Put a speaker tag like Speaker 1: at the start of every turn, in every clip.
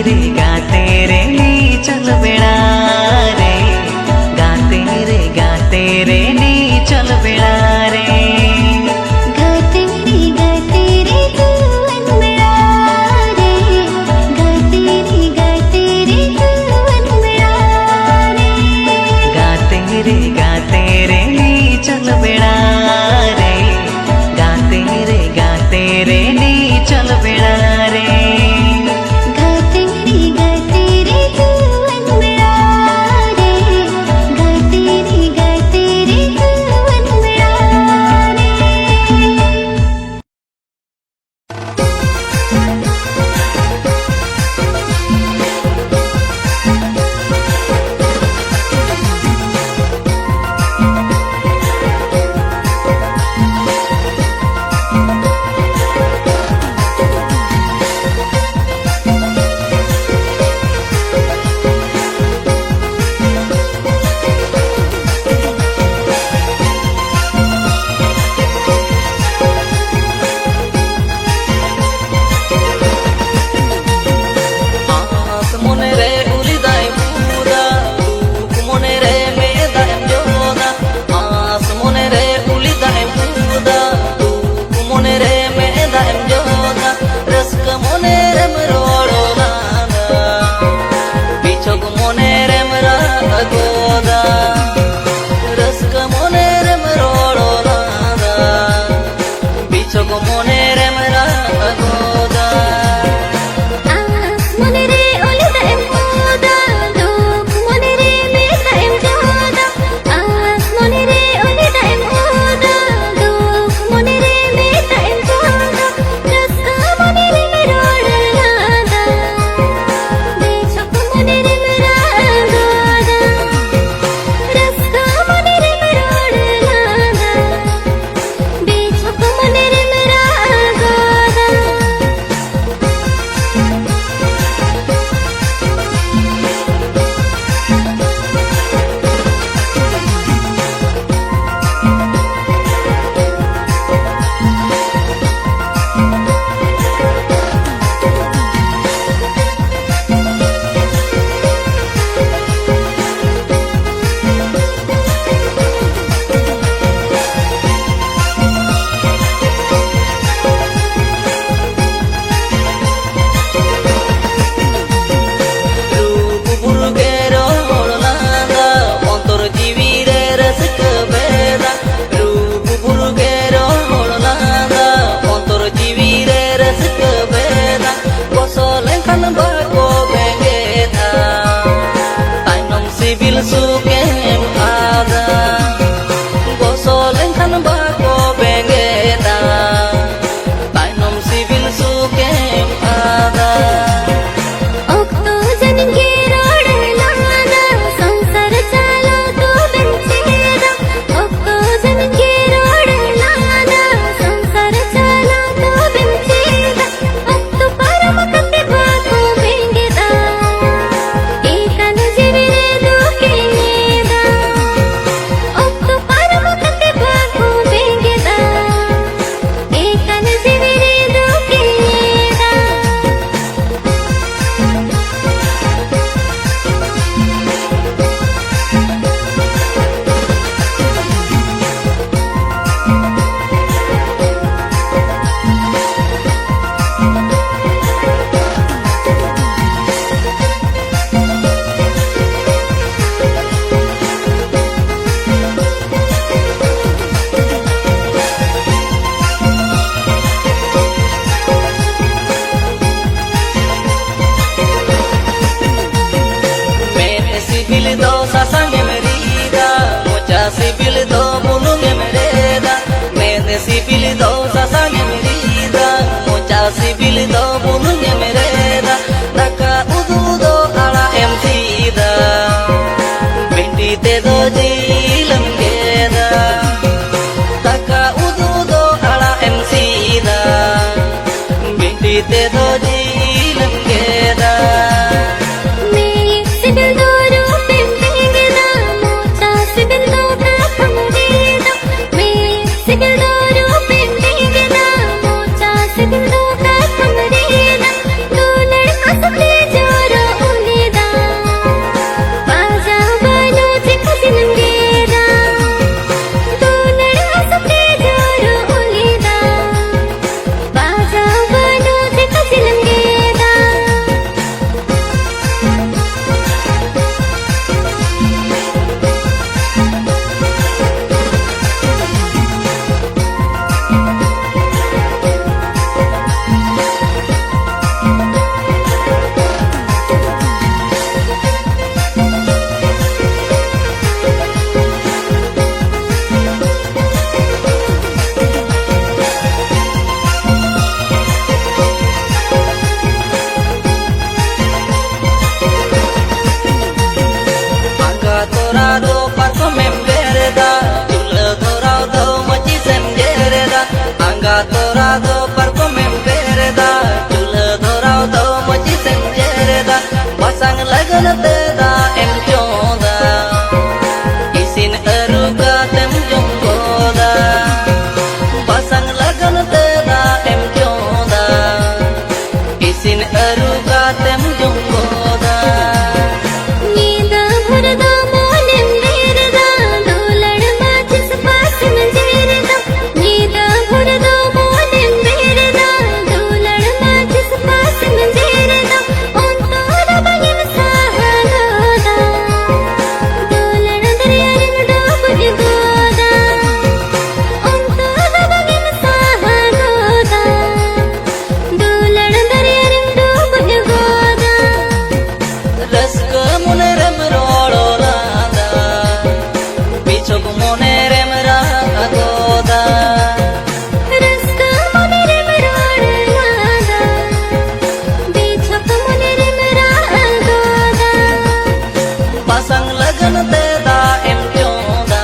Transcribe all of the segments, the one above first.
Speaker 1: गाते रे नी चल बेड़ा रे, गाते रे नी चल बेड़ा रे।
Speaker 2: गाते रे तू अनबेड़ा रे, गाते रे तू अनबेड़ा रे।
Speaker 1: गाते रे नी चल बेड़ा रे, गाते रे नी चल बेड़ा रे।
Speaker 2: गाते रे तू अनबेड़ा रे, गाते रे तू अनबेड़ा रे।
Speaker 3: आस मोने रे उलिदाय पूरा, दुख मोने रे मेदाय जोदा। आस मोने रे उलिदाय पूरा, दुख मोने रे मेदाय जोदा। रस्क मोने रे मरोड़ो लादा, बिछोग मोने रे मरा गोदा। रस्क मोने रे मरोड़ो लादा, बिछोग मोने रे मरा गोदा।
Speaker 2: आस मोने रे उलिदाय पूरा, दुख मोने रे मेदाय जोदा। आस मोने रे उलिदाय पूरा, दुख मोने रे मेदाय जोदा। रस्क मोने रे मरोड़ लादा, बिछोग मोने रे मरा गोदा। रस्क मोने रे मरोड़ लादा, बिछोग मोने रे मरा गोदा।
Speaker 3: रूप बुर्गेरो होड़लादा, अंतर जीवीरे रसिक बेदा। रूप बुर्गेरो होड़लादा, अंतर जीवीरे रसिक बेदा। गोसोले खान बाको बेंगेदा, ताइनम सिबिल सुकेम आदा। गोसोले खान बाको बेंगेदा, ताइनम सिबिल सुकेम आदा।
Speaker 2: ओक्तो जनके रोड लादा, संसार चालो तो बेंचेदा। ओक्तो जनके रोड लादा, संसार चालो तो बेंचेदा। ओक्तो परम कते बाको बेंगेदा, एकान जीविरे दुखेदा। ओक्तो परम कते बाको बेंगेदा, एकान जीविरे दुखेदा।
Speaker 3: Mene sibil do sasange merida, mocha sibil do bulunge mereda. Mene sibil do sasange merida, mocha sibil do bulunge mereda. Daka udu do ala emtida, bendi te do jilam geda. Daka udu do ala emtida, bendi te do jilam geda.
Speaker 2: मेरी CIBIL दो रूप बेंगेदा, mocha CIBIL दो प्राथम देदा। मेरी CIBIL दो रूप बेंगेदा, mocha CIBIL दो प्राथम देदा। दो लड़का सबले जो
Speaker 3: लगन तेरा एम चोदा इसिन अरु का तेम जोंगोदा बसंग लगन तेरा एम चोदा इसिन अरु का तेम जोंगोदा
Speaker 2: नींदा भरदा मोने मेरदा डोलड़ माचिस पास मंजेरदा नींदा भरदा मोने मेरदा डोलड़ माचिस पास मंजेरदा ओन तोरा बगिन साहलोदा डोलड़ दरियान डोब गोदा ओन तोरा बगिन साहलोदा डोलड़ दरियान डोब गोदा
Speaker 3: रस्क मुनेरम रोड़ोलादा बिछोक मुनेरम रागोदा
Speaker 2: रस्का मुनेरे मरोड़लादा बिछक मुनेरे मरागोदा
Speaker 3: pasang लगन तेरा एम चोदा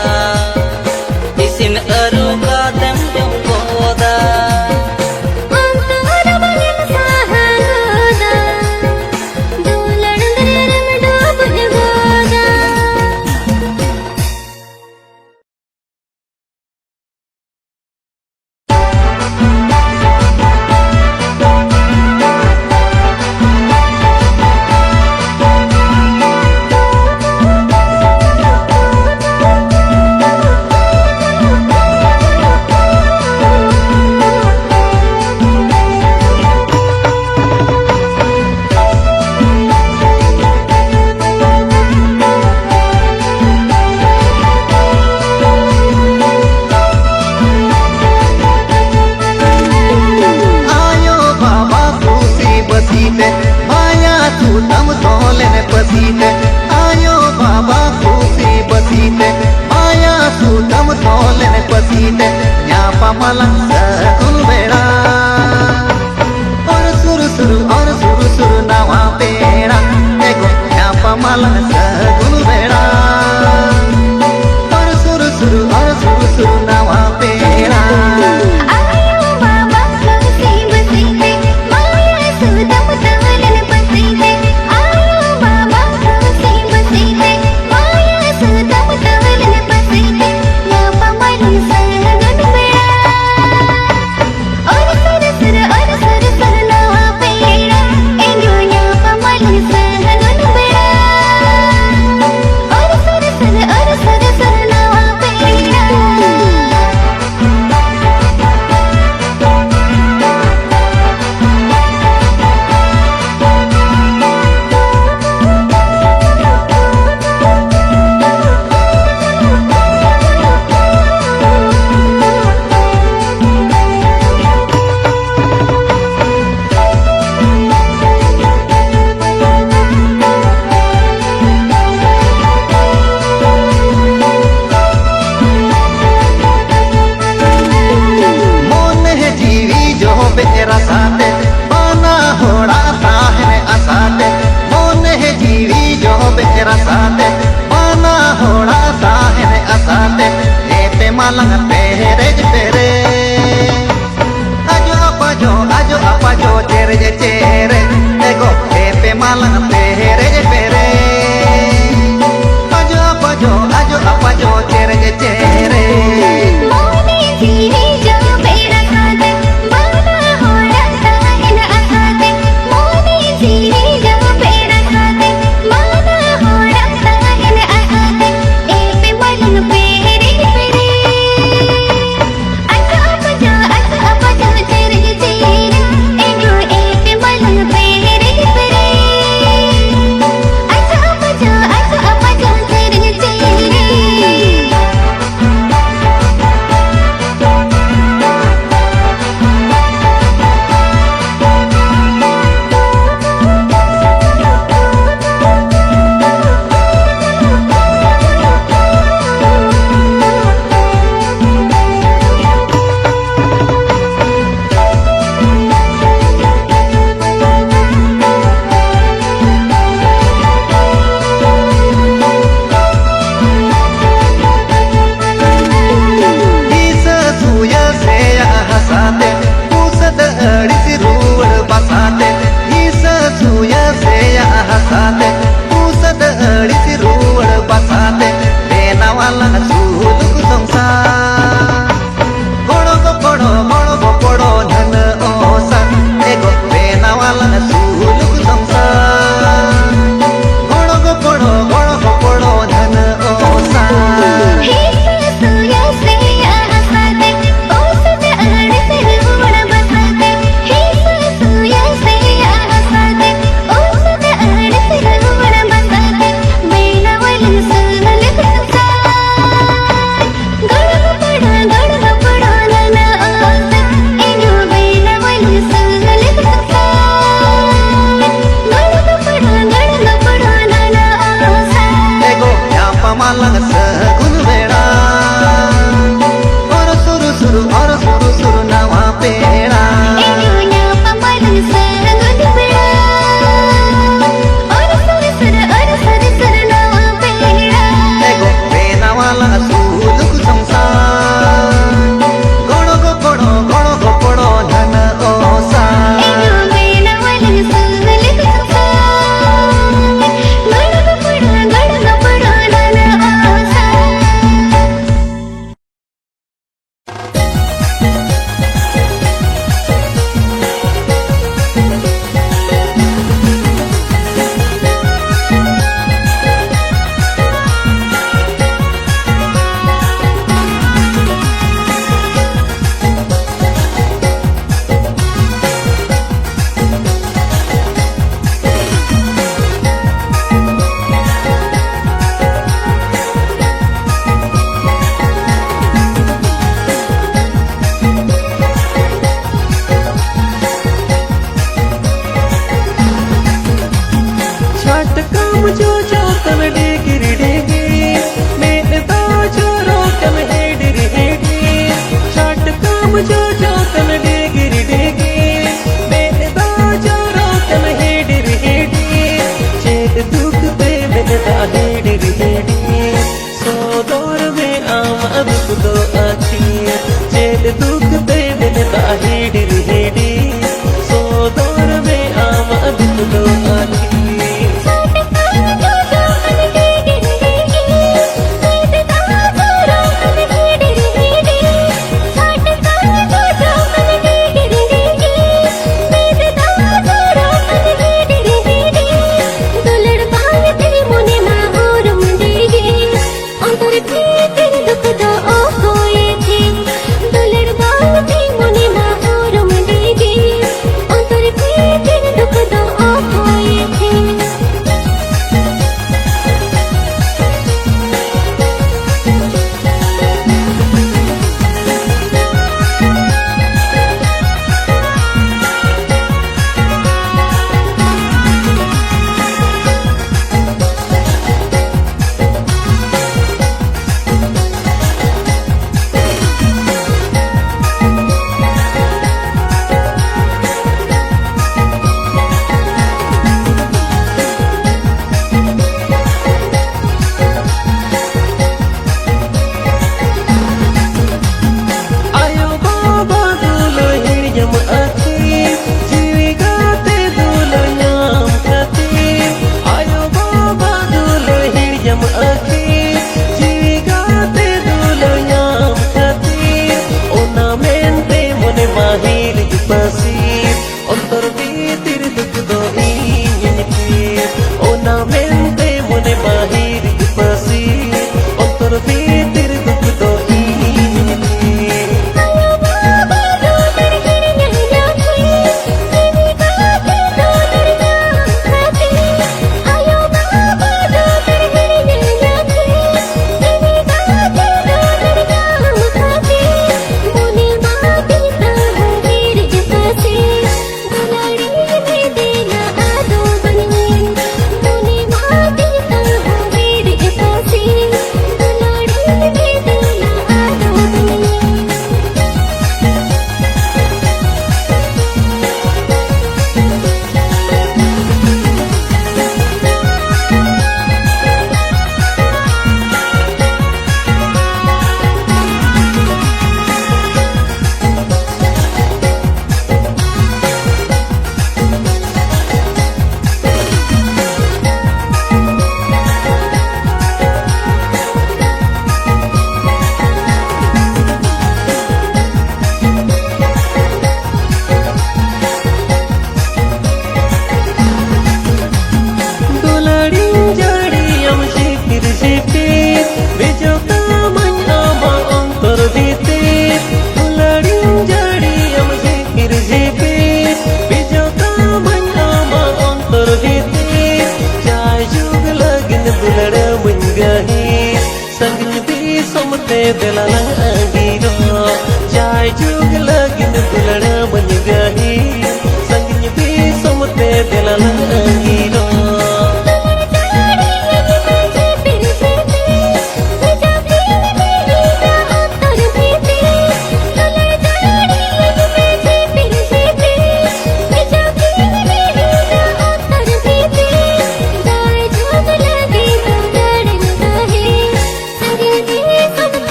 Speaker 3: इसिन अरु का तेम जोंगोदा
Speaker 2: ओंतोरा बगिन साहलोदा डोलड़ दरियान डोब गोदा
Speaker 4: आयो बाबा खुशी बसीते माया तू तम तोले ने पसीते आयो बाबा खुशी बसीते माया तू तम तोले ने पसीते न्यापा मलंग सकुल बेड़ा और सुरु सुरु नावा पेड़ा एको न्यापा मलंग सकुल बेड़ा और सुरु सुरु नावा पेड़ा
Speaker 2: आयो बाबा खुशी बसीते माया सुदम तवलन बसीते आयो बाबा खुशी बसीते माया सुदम तवलन बसीते या पमन सहगन बेड़ा और सुर नवा पेड़ा एंगो या पमन सहगन बेड़ा और सुर नवा पेड़ा
Speaker 4: मोन है जीवी जो बेरा साथे बाना होड़ा ताहने असाते मोन है जीवी जो बेरा साथे बाना होड़ा ताहने असाते एते मलंग तेरे तेरे आजो अपा जो चेरे चेरे एगो एते मलंग तेरे तेरे आजो अपा जो चेरे चेरे
Speaker 2: मोने जीवी जो बेड़ा खाते बाना होड़ा ताहन अखाते मोने जीवी जो बेड़ा खाते बाना होड़ा ताहन अखाते ए पे मलन पेरे पेरे अच्छा अपा जो चेरे चेरे एगो ए पे मलन पेरे पेरे अच्छा अपा जो चेरे चेरे
Speaker 4: वाला सगुन बेड़ा और सुरु सुरु नवा पेड़ा
Speaker 2: एनुना पमलन सगुन बेड़ा और सुर नवा पेड़ा
Speaker 4: एगो पेना वाला सुलुक संसार गणो गो पड़ो धन ओसा
Speaker 2: एनु बेना वालन सुलुक संसार गणो पड़ो धन ओसा
Speaker 3: छठ काम जो तन डेगिरी डेगी मेरे तो जोरो कम हेडरी हेडी छठ काम जो तन डेगिरी डेगी मेरे तो जोरो कम हेडरी हेडी चेत दुख पे मेरे ता हेडरी हेडी सो दौर में आम दुख दो आती चेत दुख पे मेरे ता हेडरी हेडी सो दौर में आम दुख दो आती somte delala angiro jai jug lagin dulana mangahi sangni bi somte delala angiro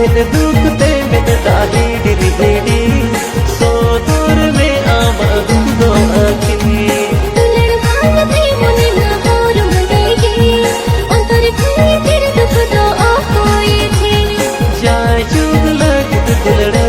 Speaker 3: मेरे दुख ते मेरे दाही डिरी हेडी सो दूर में आमा दुख दो आखी
Speaker 2: दुलड़ भाग पे मुने ना होर मनेगी अंतर खुले फिर दुख दो होए थे
Speaker 3: जाय जुग लग दुलड़ा